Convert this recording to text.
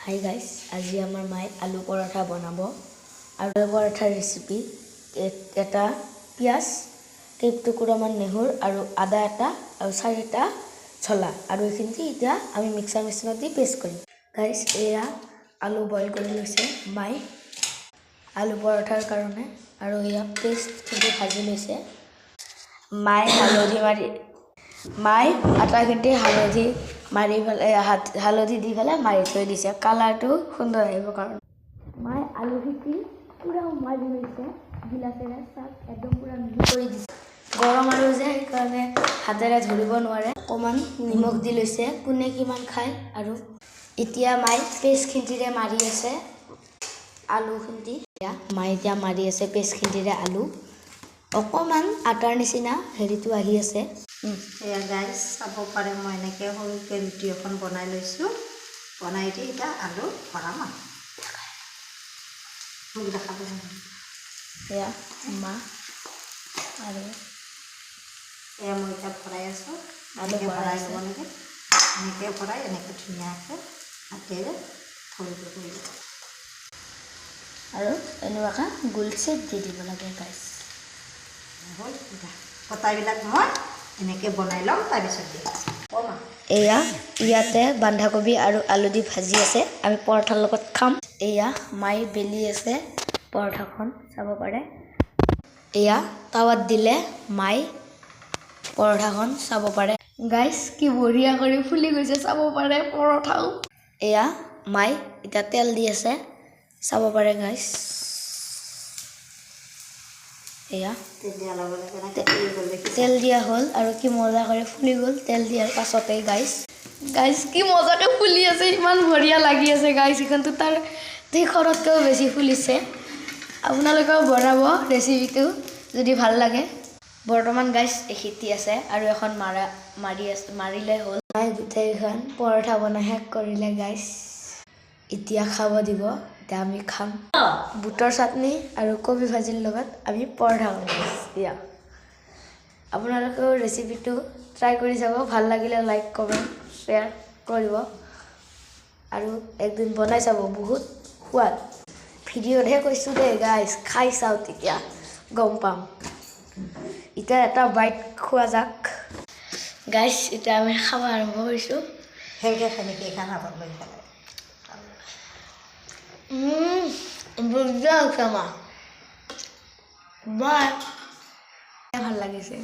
Hi guys, আজি আমাৰ মায়ে আলু পৰঠা বনাব। আলু পৰঠাৰ ৰেচিপি এটা পিঁয়াজ, কেইটুকুৰামান নেহুৰ আৰু আদা এটা আৰু 4টা ছলা আৰু এইখিনি এতিয়া আমি মিক্সাৰ মেচিনত দি পেষ্ট কৰিম। গাইস, এয়া আলু বইল কৰি লৈছে মায়ে আলু পৰঠাৰ কাৰণে আৰু এয়া পেষ্টখিনি ভাজি লৈছে। মায়ে আটাখিনি হালধি মাৰি পেলাই হালধি দি পেলাই মাৰি থৈ দিছে কালাৰটো সুন্দৰ আহিবৰ কাৰণে। মায়ে আলুখিনি পূৰা মাৰি লৈছে গিলাচেৰে, চাক একদম পূৰা মিহি কৰি দিছে। গৰম আলু যে সেইকাৰণে হাতেৰে ধৰিব নোৱাৰে, অকণমান নিমখ দি লৈছে কোনে কিমান খায়। আৰু এতিয়া মায়ে পেষ্টখিনিৰে মাৰি আছে আলুখিনি। মায়ে এতিয়া মাৰি আছে পেষ্টখিনিৰে আলু, অকণমান আটাৰ নিচিনা হেৰিটো আহি আছে। এয়া গাইছ চাব পাৰে, মই এনেকৈ সৰুকৈ ৰুটি এখন বনাই লৈছোঁ। বনাই দি এতিয়া আলু ভৰাম আৰু মোক দেখাব। এয়া মা আৰু এয়া মই এতিয়া ভৰাই আছোঁ। আলু ভৰাই ল'ব লাগে, এনেকৈ ভৰাই এনেকৈ ধুনীয়াকৈ হাতেৰে থৈ দিব আৰু এনেকুৱাকৈ গোল চেপ দি দিব লাগে গাইছ। হ'ল কটাবিলাক মই এনেকৈ বনাই ল'ম, তাৰপিছত দিম। এয়া ইয়াতে বন্ধাকবি আৰু আলু দি ভাজি আছে, আমি পৰঠাৰ লগত খাম। এয়া মায়ে বেলি আছে পৰঠাখন, চাব পাৰে। এয়া টাৱাত দিলে মায়ে পৰঠাখন চাব পাৰে। গাইছ, কি বঢ়িয়া কৰি ফুলি গৈছে চাব পাৰে পৰঠাও। এয়া মায়ে এতিয়া তেল দি আছে, চাব পাৰে গাইছ। এয়া তেল দিয়া হ'ল আৰু কি মজা কৰি ফুলি গ'ল তেল দিয়াৰ পাছতেই। গাইছ কি মজাকৈ ফুলি আছে, ইমান বঢ়িয়া লাগি আছে গাইছ। এইখনটো তাৰ ঘৰতকৈও বেছি ফুলিছে। আপোনালোকেও বনাব ৰেচিপিটো যদি ভাল লাগে। বৰ্তমান গাইছ এখেতি আছে আৰু এখন মাৰিলে হ'ল। মায়ে গোটেইখন পৰঠা বনাই শেষ কৰিলে গাইছ। এতিয়া খাব দিব, এতিয়া আমি খাম। বুটৰ চাটনি আৰু কবি ভাজিৰ লগত আমি পৰঠা বনাইছোঁ। আপোনালোকেও ৰেচিপিটো ট্ৰাই কৰি চাব, ভাল লাগিলে লাইক কমেণ্ট শ্বেয়াৰ কৰিব আৰু একদিন বনাই চাব, বহুত সোৱাদ। ভিডিঅ'তহে কৈছোঁ দেই গাইছ, খাই চাওঁ তেতিয়া গম পাম। এতিয়া এটা বাইট খোৱা যাক গাইছ। এতিয়া আমি খাব আৰম্ভ কৰিছোঁ। সেনেকৈ সেনেকৈ খানা বনাই পেলাই বঢ়িয়া হৈছে মা, ভাল লাগিছে।